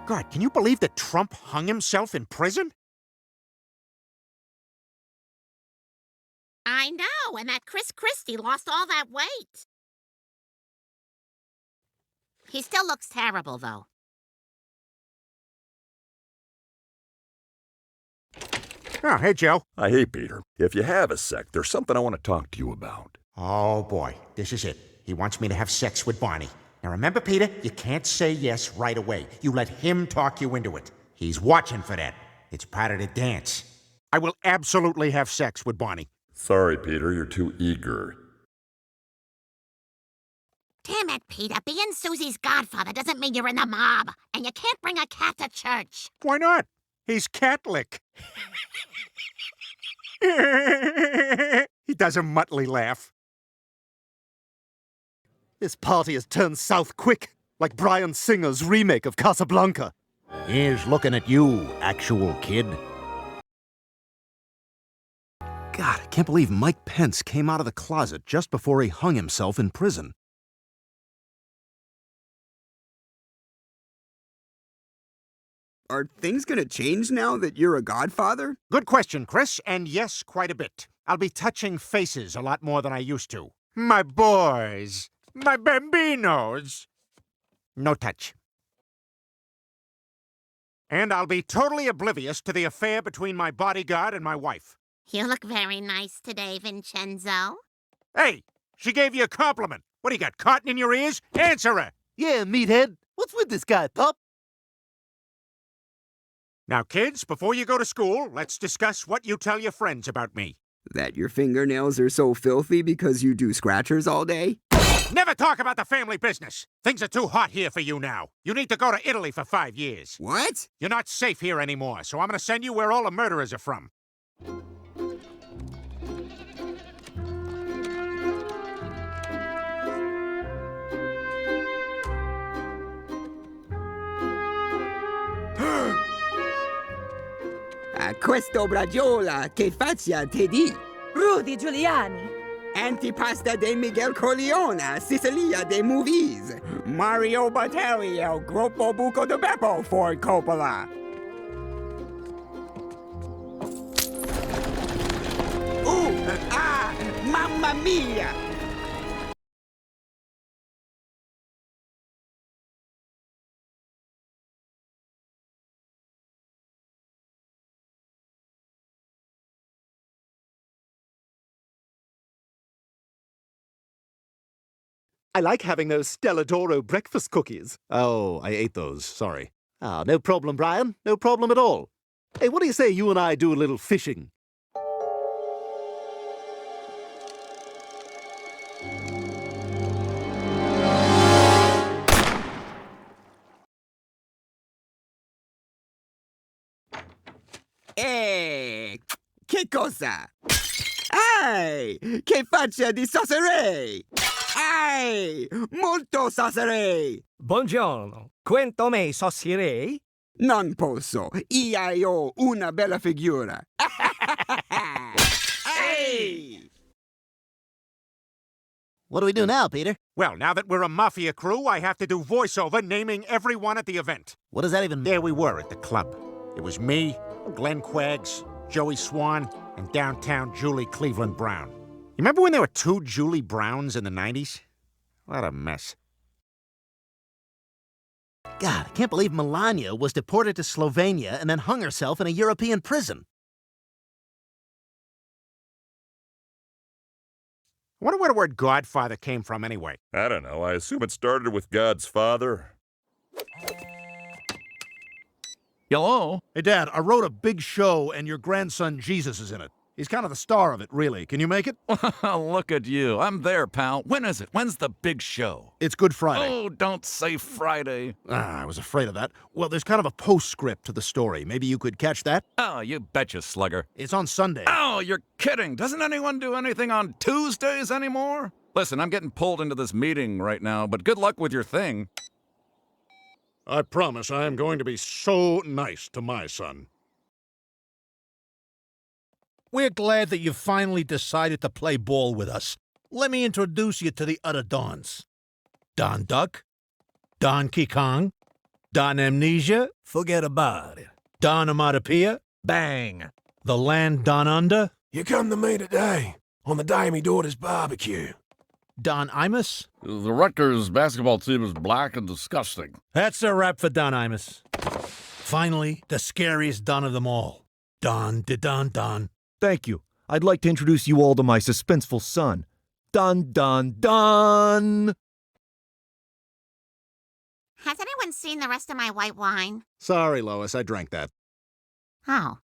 God, can you believe that Trump hung himself in prison? I know, and that Chris Christie lost all that weight. He still looks terrible, though. Oh, hey, Joe. Hey, Peter. If you have a sec, there's something I want to talk to you about. Oh, boy. This is it. He wants me to have sex with Barney. Now, remember, Peter, you can't say yes right away. You let him talk you into it. He's watching for that. It's part of the dance. I will absolutely have sex with Barney. Sorry, Peter, you're too eager. Damn it, Peter. Being Susie's godfather doesn't mean you're in the mob. And you can't bring a cat to church. Why not? He's Catholic. He does a Muttley laugh. This party has turned south quick, like Bryan Singer's remake of Casablanca. Here's looking at you, actual kid. God, I can't believe Mike Pence came out of the closet just before he hung himself in prison. Are things gonna change now that you're a godfather? Good question, Chris, and yes, quite a bit. I'll be touching faces a lot more than I used to. My boys. My bambinos. No touch. And I'll be totally oblivious to the affair between my bodyguard and my wife. You look very nice today, Vincenzo. Hey, she gave you a compliment. What do you got, cotton in your ears? Answer her. Yeah, meathead. What's with this guy, pup? Now, kids, before you go to school, let's discuss what you tell your friends about me. That your fingernails are so filthy because you do scratchers all day? Never talk about the family business. Things are too hot here for you now. You need to go to Italy for 5 years. What? You're not safe here anymore, so I'm going to send you where all the murderers are from. Questo bradiola che faccia te di? Rudy Giuliani. Antipasta de Miguel Corleone, Sicilia de Movies. Mario Batali, El Gruppo Buco de Beppo, Ford Coppola. Mamma mia! I like having those Stelladoro breakfast cookies. Oh, I ate those, sorry. Ah, no problem, Brian. No problem at all. Hey, what do you say you and I do a little fishing? Che cosa? Che faccia di saucerei! Molto saucerei! Buongiorno. Quanto me saucerei? Non posso. Io ho una bella figura. What do we do now, Peter? Well, now that we're a mafia crew, I have to do voiceover naming everyone at the event. What does that even mean? There we were at the club. It was me, Glenn Quaggs, Joey Swan, and downtown Julie Cleveland Brown. You remember when there were 2 Julie Browns in the 90s? What a mess. God, I can't believe Melania was deported to Slovenia and then hung herself in a European prison. I wonder where the word Godfather came from anyway. I don't know. I assume it started with God's father. Hello? Hey, Dad, I wrote a big show and your grandson Jesus is in it. He's kind of the star of it, really. Can you make it? Look at you. I'm there, pal. When is it? When's the big show? It's Good Friday. Oh, don't say Friday. I was afraid of that. Well, there's kind of a postscript to the story. Maybe you could catch that? Oh, you betcha, slugger. It's on Sunday. Oh, you're kidding. Doesn't anyone do anything on Tuesdays anymore? Listen, I'm getting pulled into this meeting right now, but good luck with your thing. I promise I am going to be so nice to my son. We're glad that you finally decided to play ball with us. Let me introduce you to the other Dons. Don Duck, Don Kong, Don Amnesia? Forget about it. Don Onomatopoeia? Bang. The Land Don Under? You come to me today, on the day of me daughter's barbecue. Don Imus? The Rutgers basketball team is black and disgusting. That's a wrap for Don Imus. Finally, the scariest Don of them all. Don de Don Don. Thank you. I'd like to introduce you all to my suspenseful son. Don Don Don! Has anyone seen the rest of my white wine? Sorry, Lois, I drank that. Oh,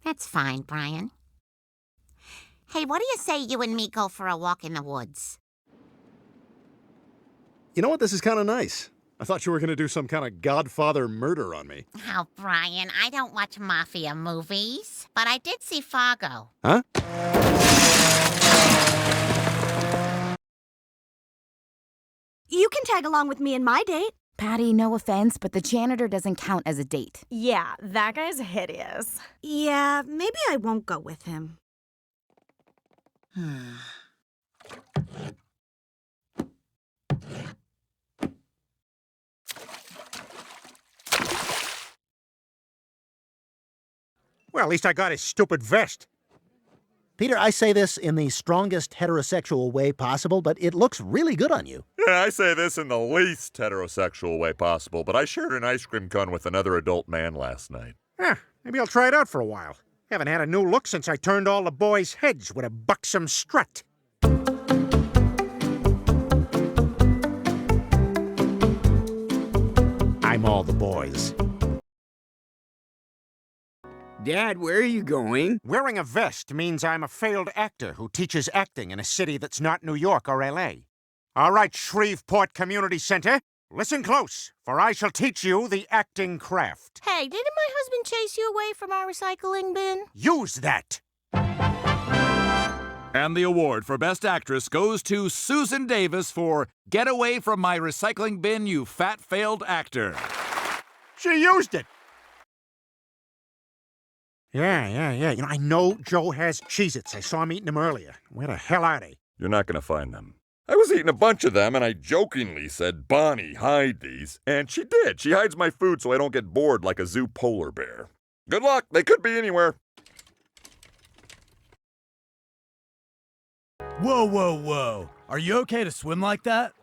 that's fine, Brian. Hey, what do you say you and me go for a walk in the woods? You know what? This is kind of nice. I thought you were going to do some kind of Godfather murder on me. Oh, Brian, I don't watch mafia movies, but I did see Fargo. Huh? You can tag along with me in my date. Patty, no offense, but the janitor doesn't count as a date. Yeah, that guy's hideous. Yeah, maybe I won't go with him. Well, at least I got his stupid vest. Peter, I say this in the strongest heterosexual way possible, but it looks really good on you. Yeah, I say this in the least heterosexual way possible, but I shared an ice cream cone with another adult man last night. Maybe I'll try it out for a while. Haven't had a new look since I turned all the boys' heads with a buxom strut. I'm all the boys. Dad, where are you going? Wearing a vest means I'm a failed actor who teaches acting in a city that's not New York or L.A. All right, Shreveport Community Center, listen close, for I shall teach you the acting craft. Hey, didn't my husband chase you away from our recycling bin? Use that! And the award for Best Actress goes to Susan Davis for Get Away from My Recycling Bin, You Fat Failed Actor. She used it! Yeah. You know, I know Joe has Cheez-Its. I saw him eating them earlier. Where the hell are they? You're not going to find them. I was eating a bunch of them, and I jokingly said, Bonnie, hide these. And she did. She hides my food so I don't get bored like a zoo polar bear. Good luck. They could be anywhere. Whoa. Are you okay to swim like that?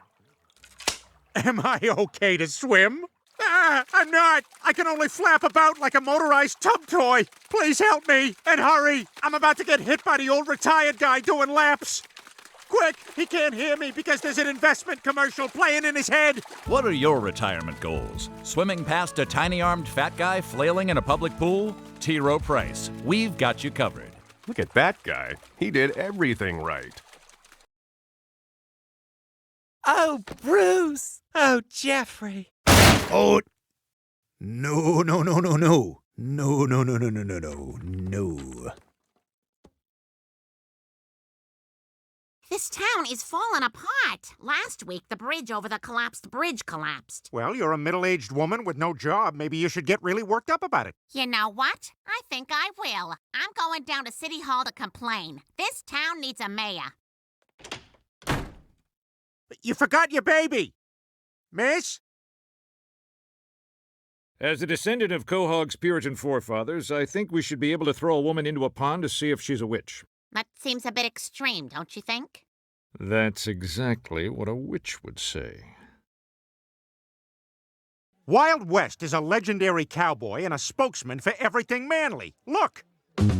Am I okay to swim? I'm not. I can only flap about like a motorized tub toy. Please help me, and hurry. I'm about to get hit by the old retired guy doing laps. Quick, he can't hear me because there's an investment commercial playing in his head. What are your retirement goals? Swimming past a tiny-armed fat guy flailing in a public pool? T. Rowe Price. We've got you covered. Look at that guy. He did everything right. Oh, Bruce. Oh, Jeffrey. Oh! No. No. This town is falling apart. Last week, the bridge over the collapsed bridge collapsed. Well, you're a middle-aged woman with no job. Maybe you should get really worked up about it. You know what? I think I will. I'm going down to City Hall to complain. This town needs a mayor. You forgot your baby. Miss? As a descendant of Quahog's Puritan forefathers, I think we should be able to throw a woman into a pond to see if she's a witch. That seems a bit extreme, don't you think? That's exactly what a witch would say. Wild West is a legendary cowboy and a spokesman for everything manly. Look! You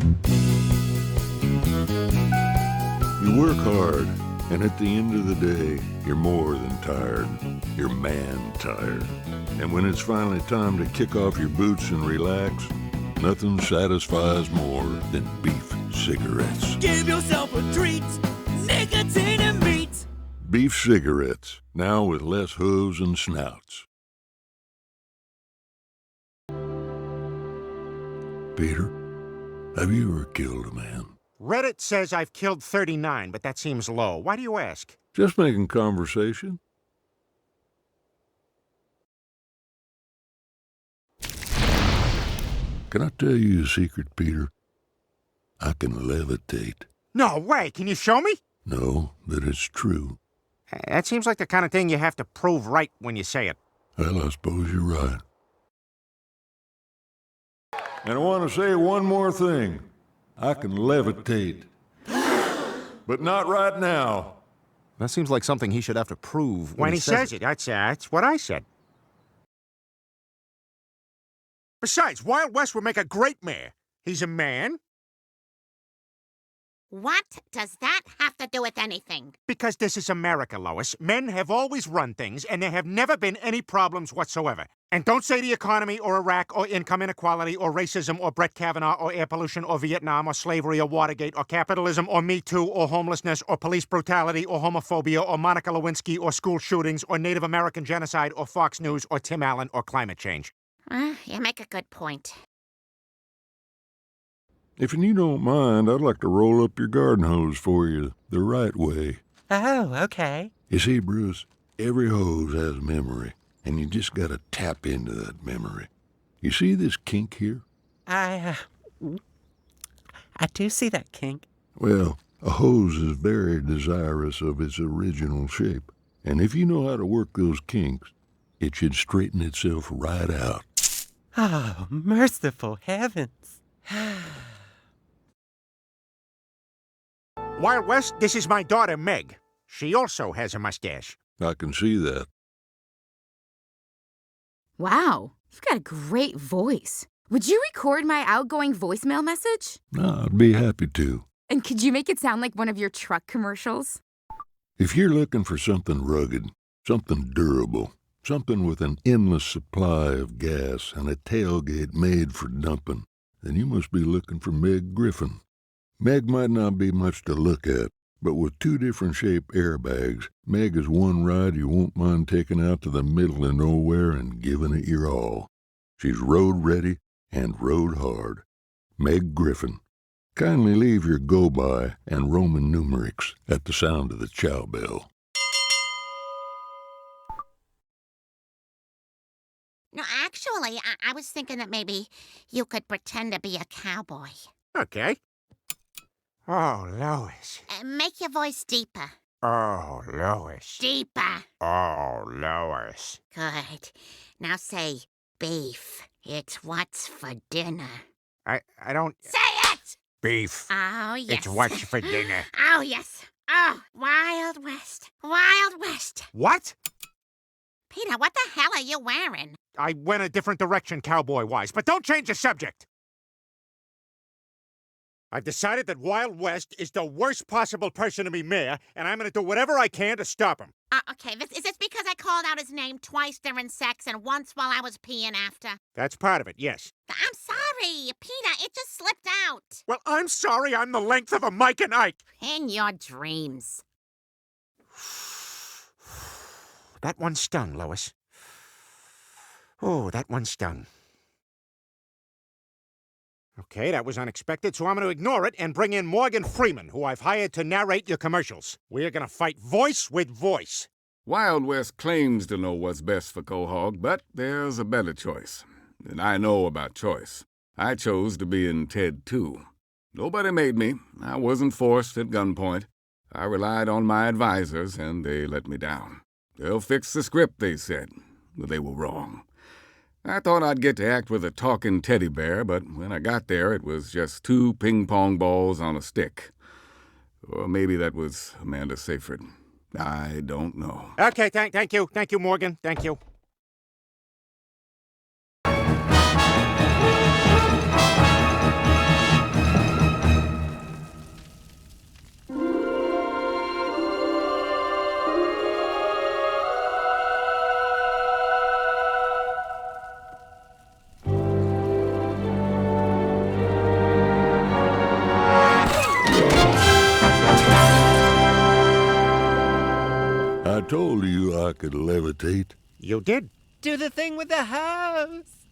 work hard, and at the end of the day, you're more than tired. You're man-tired. And when it's finally time to kick off your boots and relax, nothing satisfies more than beef cigarettes. Give yourself a treat, nicotine and meat. Beef cigarettes, now with less hooves and snouts. Peter, have you ever killed a man? Reddit says I've killed 39, but that seems low. Why do you ask? Just making conversation. Can I tell you a secret, Peter? I can levitate. No way! Can you show me? No, that it's true. That seems like the kind of thing you have to prove right when you say it. Well, I suppose you're right. And I want to say one more thing. I can levitate. But not right now. That seems like something he should have to prove When he says it, that's what I said. Besides, Wild West would make a great mayor. He's a man. What does that have to do with anything? Because this is America, Lois. Men have always run things, and there have never been any problems whatsoever. And don't say the economy, or Iraq, or income inequality, or racism, or Brett Kavanaugh, or air pollution, or Vietnam, or slavery, or Watergate, or capitalism, or Me Too, or homelessness, or police brutality, or homophobia, or Monica Lewinsky, or school shootings, or Native American genocide, or Fox News, or Tim Allen, or climate change. You make a good point. If you don't mind, I'd like to roll up your garden hose for you the right way. Oh, okay. You see, Bruce, every hose has memory, and you just gotta tap into that memory. You see this kink here? I do see that kink. Well, a hose is very desirous of its original shape, and if you know how to work those kinks, it should straighten itself right out. Oh, merciful heavens. Wild West, this is my daughter, Meg. She also has a mustache. I can see that. Wow, you've got a great voice. Would you record my outgoing voicemail message? I'd be happy to. And could you make it sound like one of your truck commercials? If you're looking for something rugged, something durable, something with an endless supply of gas and a tailgate made for dumping, then you must be looking for Meg Griffin. Meg might not be much to look at, but with 2 different shape airbags, Meg is one ride you won't mind taking out to the middle of nowhere and giving it your all. She's road ready and road hard. Meg Griffin. Kindly leave your go-by and Roman numerics at the sound of the chow bell. No, actually, I was thinking that maybe you could pretend to be a cowboy. Okay. Oh, Lois. Make your voice deeper. Oh, Lois. Deeper. Oh, Lois. Good. Now say, beef. It's what's for dinner. I don't... Say it! Beef. Oh, yes. It's what's for dinner. Oh, yes. Oh, Wild West. Wild West. What? Peter, what the hell are you wearing? I went a different direction cowboy-wise, but don't change the subject. I've decided that Wild West is the worst possible person to be mayor, and I'm going to do whatever I can to stop him. Okay, is this because I called out his name twice during sex and once while I was peeing after? That's part of it, yes. I'm sorry, Peter, it just slipped out. Well, I'm sorry I'm the length of a Mike and Ike. In your dreams. That one stung, Lois. Oh, that one stung. Okay, that was unexpected, so I'm going to ignore it and bring in Morgan Freeman, who I've hired to narrate your commercials. We're going to fight voice with voice. Wild West claims to know what's best for Quahog, but there's a better choice. And I know about choice. I chose to be in Ted 2. Nobody made me. I wasn't forced at gunpoint. I relied on my advisors, and they let me down. They'll fix the script, they said, but they were wrong. I thought I'd get to act with a talking teddy bear, but when I got there, it was just 2 ping-pong balls on a stick. Or maybe that was Amanda Seyfried. I don't know. Okay, thank you. Thank you, Morgan. Thank you. I told you I could levitate. You did. Do the thing with the hose.